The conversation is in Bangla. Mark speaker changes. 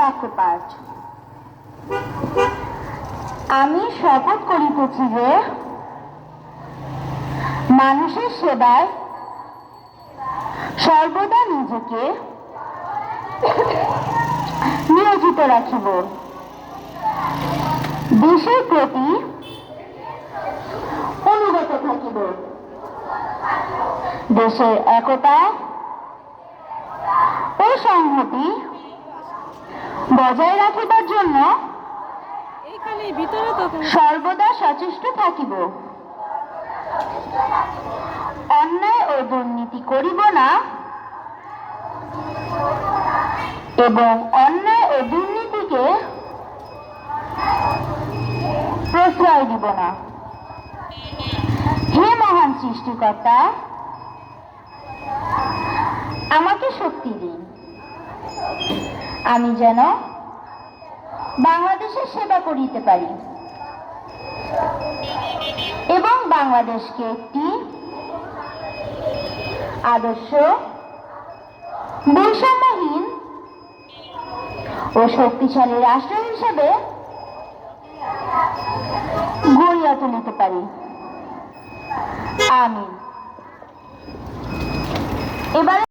Speaker 1: বাক্যপাঠ। আমি শপথ করিতেছি যে মানুষের সেবায় সর্বদা নিজেকে নিয়োজিত রাখিব, দেশের প্রতি অনুগত থাকিব, দেশের একতা ও সংহতি বজায় রাখিবার জন্য সর্বদা সচেষ্ট থাকিব, অন্যায় ও দুর্নীতি করিব না এবং অন্যায় ও দুর্নীতিকে প্রশ্রয় দিব না। হে মহান সৃষ্টিকর্তা, আমাকে শক্তি দিন, আমি যেন বাংলাদেশের সেবা করিতে পারি এবং বাংলাদেশকে একটি আদর্শ, বৈষম্যহীন ও শক্তিশালী রাষ্ট্র হিসেবে গড়িয়া তুলিতে পারি। আমিন। এবার